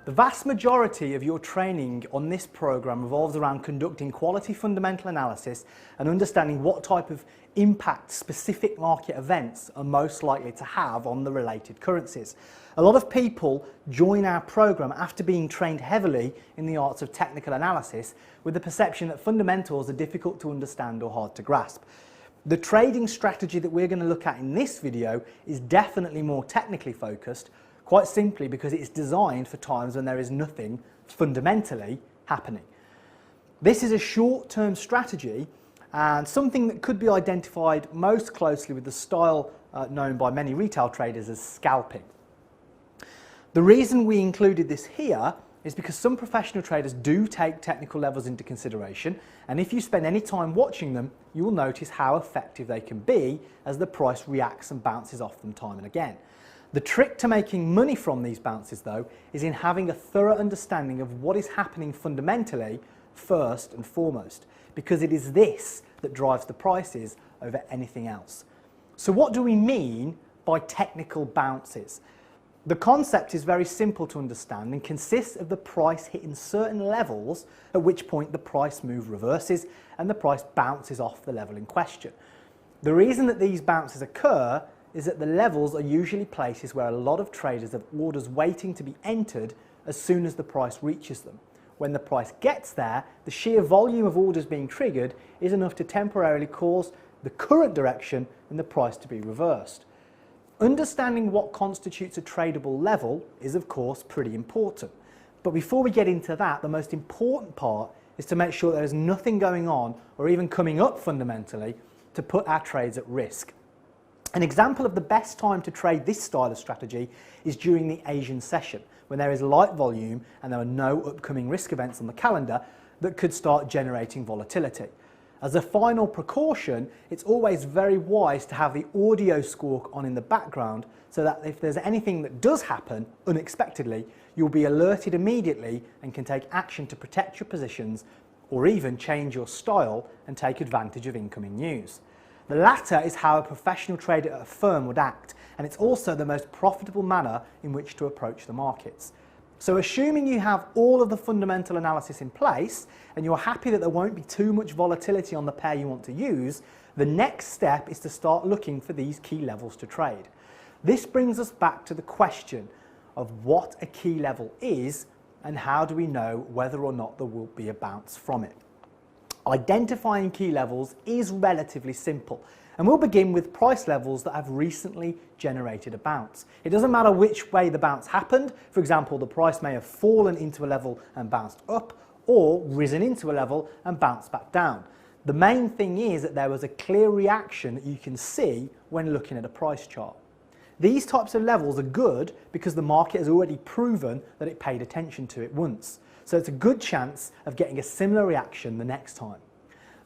The vast majority of your training on this program revolves around conducting quality fundamental analysis and understanding what type of impact specific market events are most likely to have on the related currencies. A lot of people join our program after being trained heavily in the arts of technical analysis with the perception that fundamentals are difficult to understand or hard to grasp. The trading strategy that we're going to look at in this video is definitely more technically focused, quite simply because it's designed for times when there is nothing fundamentally happening. This is a short-term strategy and something that could be identified most closely with the style known by many retail traders as scalping. The reason we included this here is because some professional traders do take technical levels into consideration, and if you spend any time watching them, you will notice how effective they can be as the price reacts and bounces off them time and again. The trick to making money from these bounces, though, is in having a thorough understanding of what is happening fundamentally first and foremost, because it is this that drives the prices over anything else. So what do we mean by technical bounces? The concept is very simple to understand and consists of the price hitting certain levels, at which point the price move reverses and the price bounces off the level in question. The reason that these bounces occur is that the levels are usually places where a lot of traders have orders waiting to be entered as soon as the price reaches them. When the price gets there, the sheer volume of orders being triggered is enough to temporarily cause the current direction in the price to be reversed. Understanding what constitutes a tradable level is of course pretty important. But before we get into that, the most important part is to make sure there is nothing going on or even coming up fundamentally to put our trades at risk. An example of the best time to trade this style of strategy is during the Asian session, when there is light volume and there are no upcoming risk events on the calendar that could start generating volatility. As a final precaution, it's always very wise to have the audio squawk on in the background so that if there's anything that does happen unexpectedly, you'll be alerted immediately and can take action to protect your positions or even change your style and take advantage of incoming news. The latter is how a professional trader at a firm would act, and it's also the most profitable manner in which to approach the markets. So assuming you have all of the fundamental analysis in place and you're happy that there won't be too much volatility on the pair you want to use, the next step is to start looking for these key levels to trade. This brings us back to the question of what a key level is and how do we know whether or not there will be a bounce from it. Identifying key levels is relatively simple, and we'll begin with price levels that have recently generated a bounce. It doesn't matter which way the bounce happened. For example, the price may have fallen into a level and bounced up, or risen into a level and bounced back down. The main thing is that there was a clear reaction that you can see when looking at a price chart. These types of levels are good because the market has already proven that it paid attention to it once. So it's a good chance of getting a similar reaction the next time.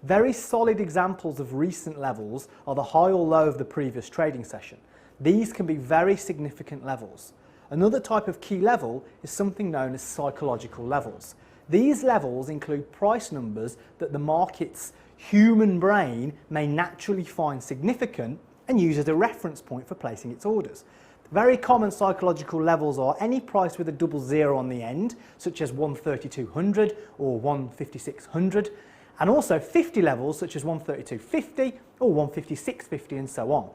Very solid examples of recent levels are the high or low of the previous trading session. These can be very significant levels. Another type of key level is something known as psychological levels. These levels include price numbers that the market's human brain may naturally find significant and use as a reference point for placing its orders. Very common psychological levels are any price with a double zero on the end, such as 132.00 or 156.00, and also 50 levels such as 132.50 or 156.50 and so on.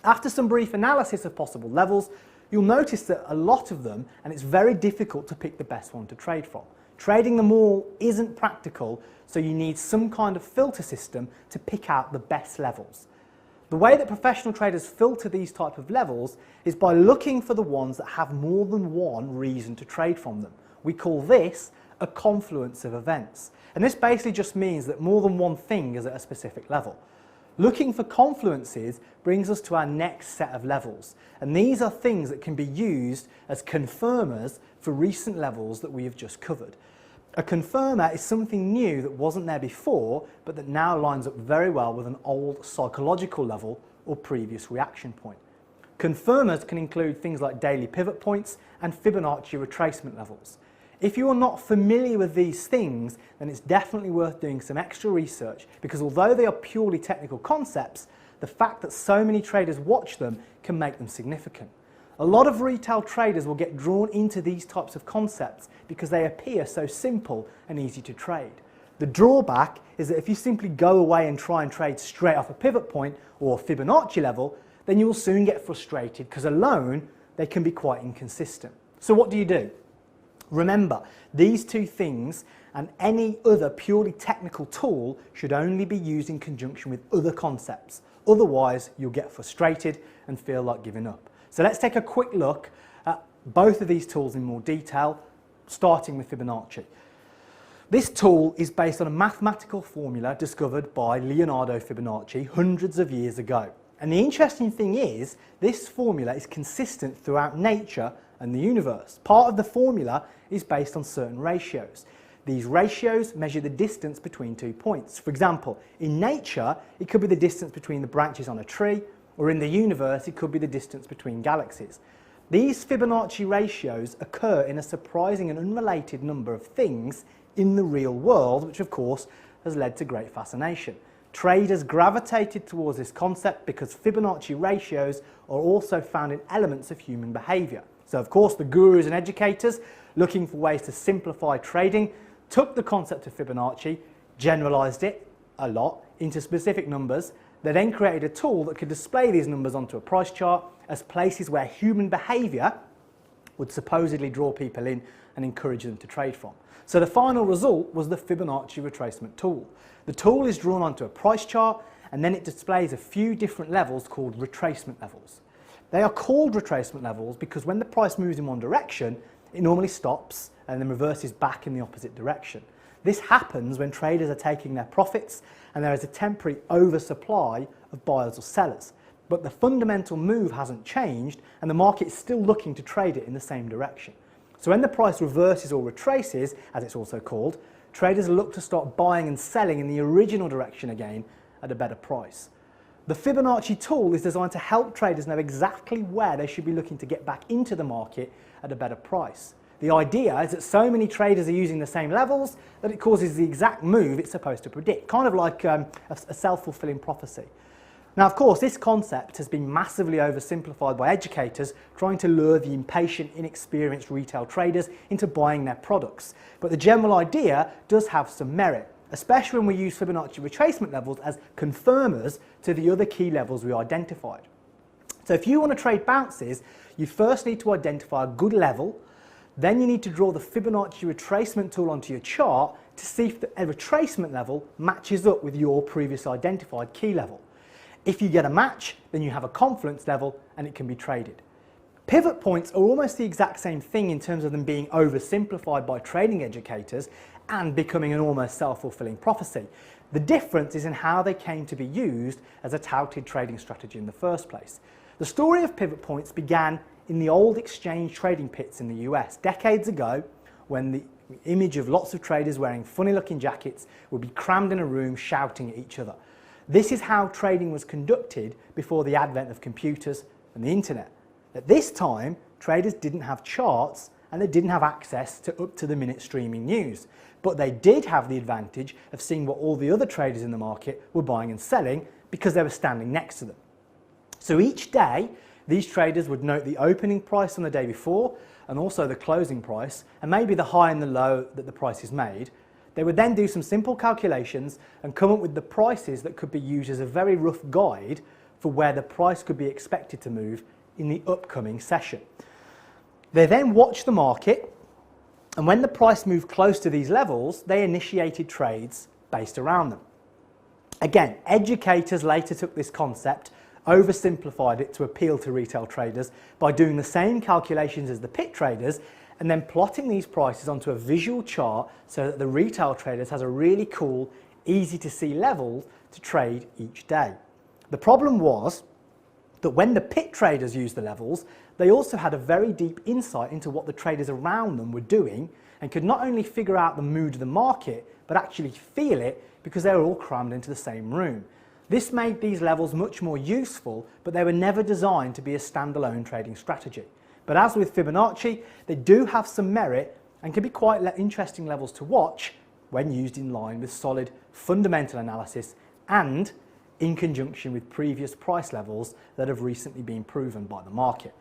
After some brief analysis of possible levels, you'll notice that a lot of them, and it's very difficult to pick the best one to trade from. Trading them all isn't practical, so you need some kind of filter system to pick out the best levels. The way that professional traders filter these type of levels is by looking for the ones that have more than one reason to trade from them. We call this a confluence of events. And this basically just means that more than one thing is at a specific level. Looking for confluences brings us to our next set of levels. And these are things that can be used as confirmers for recent levels that we have just covered. A confirmer is something new that wasn't there before, but that now lines up very well with an old psychological level or previous reaction point. Confirmers can include things like daily pivot points and Fibonacci retracement levels. If you are not familiar with these things, then it's definitely worth doing some extra research, because although they are purely technical concepts, the fact that so many traders watch them can make them significant. A lot of retail traders will get drawn into these types of concepts because they appear so simple and easy to trade. The drawback is that if you simply go away and try and trade straight off a pivot point or Fibonacci level, then you will soon get frustrated because alone they can be quite inconsistent. So what do? Remember, these two things and any other purely technical tool should only be used in conjunction with other concepts. Otherwise, you'll get frustrated and feel like giving up. So let's take a quick look at both of these tools in more detail, starting with Fibonacci. This tool is based on a mathematical formula discovered by Leonardo Fibonacci hundreds of years ago. And the interesting thing is, this formula is consistent throughout nature and the universe. Part of the formula is based on certain ratios. These ratios measure the distance between 2 points. For example, in nature, it could be the distance between the branches on a tree, or in the universe, it could be the distance between galaxies. These Fibonacci ratios occur in a surprising and unrelated number of things in the real world, which of course has led to great fascination. Traders gravitated towards this concept because Fibonacci ratios are also found in elements of human behaviour. So of course the gurus and educators looking for ways to simplify trading took the concept of Fibonacci, generalised it a lot into specific numbers. They then created a tool that could display these numbers onto a price chart as places where human behaviour would supposedly draw people in and encourage them to trade from. So the final result was the Fibonacci retracement tool. The tool is drawn onto a price chart and then it displays a few different levels called retracement levels. They are called retracement levels because when the price moves in one direction, it normally stops and then reverses back in the opposite direction. This happens when traders are taking their profits and there is a temporary oversupply of buyers or sellers. But the fundamental move hasn't changed and the market is still looking to trade it in the same direction. So when the price reverses or retraces, as it's also called, traders look to start buying and selling in the original direction again at a better price. The Fibonacci tool is designed to help traders know exactly where they should be looking to get back into the market at a better price. The idea is that so many traders are using the same levels that it causes the exact move it's supposed to predict, kind of like a self-fulfilling prophecy. Now, of course, this concept has been massively oversimplified by educators trying to lure the impatient, inexperienced retail traders into buying their products. But the general idea does have some merit, especially when we use Fibonacci retracement levels as confirmers to the other key levels we identified. So if you want to trade bounces, you first need to identify a good level. Then you need to draw the Fibonacci retracement tool onto your chart to see if a retracement level matches up with your previous identified key level. If you get a match, then you have a confidence level and it can be traded. Pivot points are almost the exact same thing in terms of them being oversimplified by trading educators and becoming an almost self-fulfilling prophecy. The difference is in how they came to be used as a touted trading strategy in the first place. The story of pivot points began in the old exchange trading pits in the US decades ago, when the image of lots of traders wearing funny looking jackets would be crammed in a room shouting at each other. This is how trading was conducted before the advent of computers and the internet. At this time, traders didn't have charts and they didn't have access to up-to-the-minute streaming news. But they did have the advantage of seeing what all the other traders in the market were buying and selling because they were standing next to them. So each day, these traders would note the opening price on the day before and also the closing price and maybe the high and the low that the price is made. They would then do some simple calculations and come up with the prices that could be used as a very rough guide for where the price could be expected to move in the upcoming session. They then watched the market, and when the price moved close to these levels, they initiated trades based around them. Again, educators later took this concept, oversimplified it to appeal to retail traders by doing the same calculations as the pit traders and then plotting these prices onto a visual chart so that the retail traders has a really cool, easy to see level to trade each day. The problem was that when the pit traders used the levels, they also had a very deep insight into what the traders around them were doing and could not only figure out the mood of the market, but actually feel it because they were all crammed into the same room. This made these levels much more useful, but they were never designed to be a standalone trading strategy. But as with Fibonacci, they do have some merit and can be quite interesting levels to watch when used in line with solid fundamental analysis and in conjunction with previous price levels that have recently been proven by the market.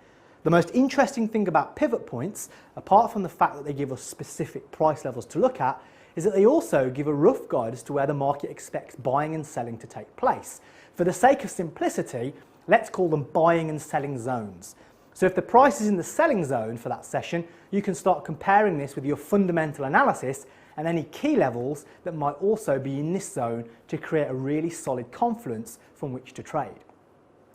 The most interesting thing about pivot points, apart from the fact that they give us specific price levels to look at, is that they also give a rough guide as to where the market expects buying and selling to take place. For the sake of simplicity, let's call them buying and selling zones. So if the price is in the selling zone for that session, you can start comparing this with your fundamental analysis and any key levels that might also be in this zone to create a really solid confluence from which to trade.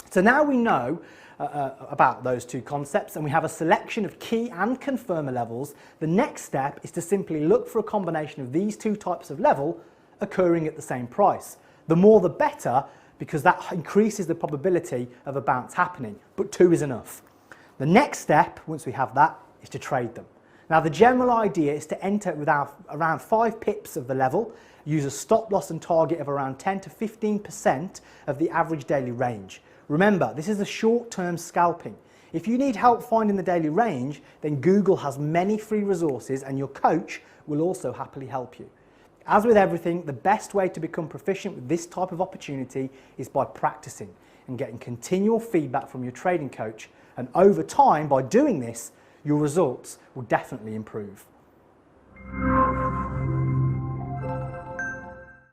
So now we know about those two concepts and we have a selection of key and confirmer levels. The next step is to simply look for a combination of these two types of level occurring at the same price. The more the better, because that increases the probability of a bounce happening, but 2 is enough. The next step, once we have that, is to trade them. Now the general idea is to enter with around 5 pips of the level, use a stop loss and target of around 10 to 15% of the average daily range. Remember, this is a short-term scalping. If you need help finding the daily range, then Google has many free resources and your coach will also happily help you. As with everything, the best way to become proficient with this type of opportunity is by practicing and getting continual feedback from your trading coach, and over time, by doing this, your results will definitely improve.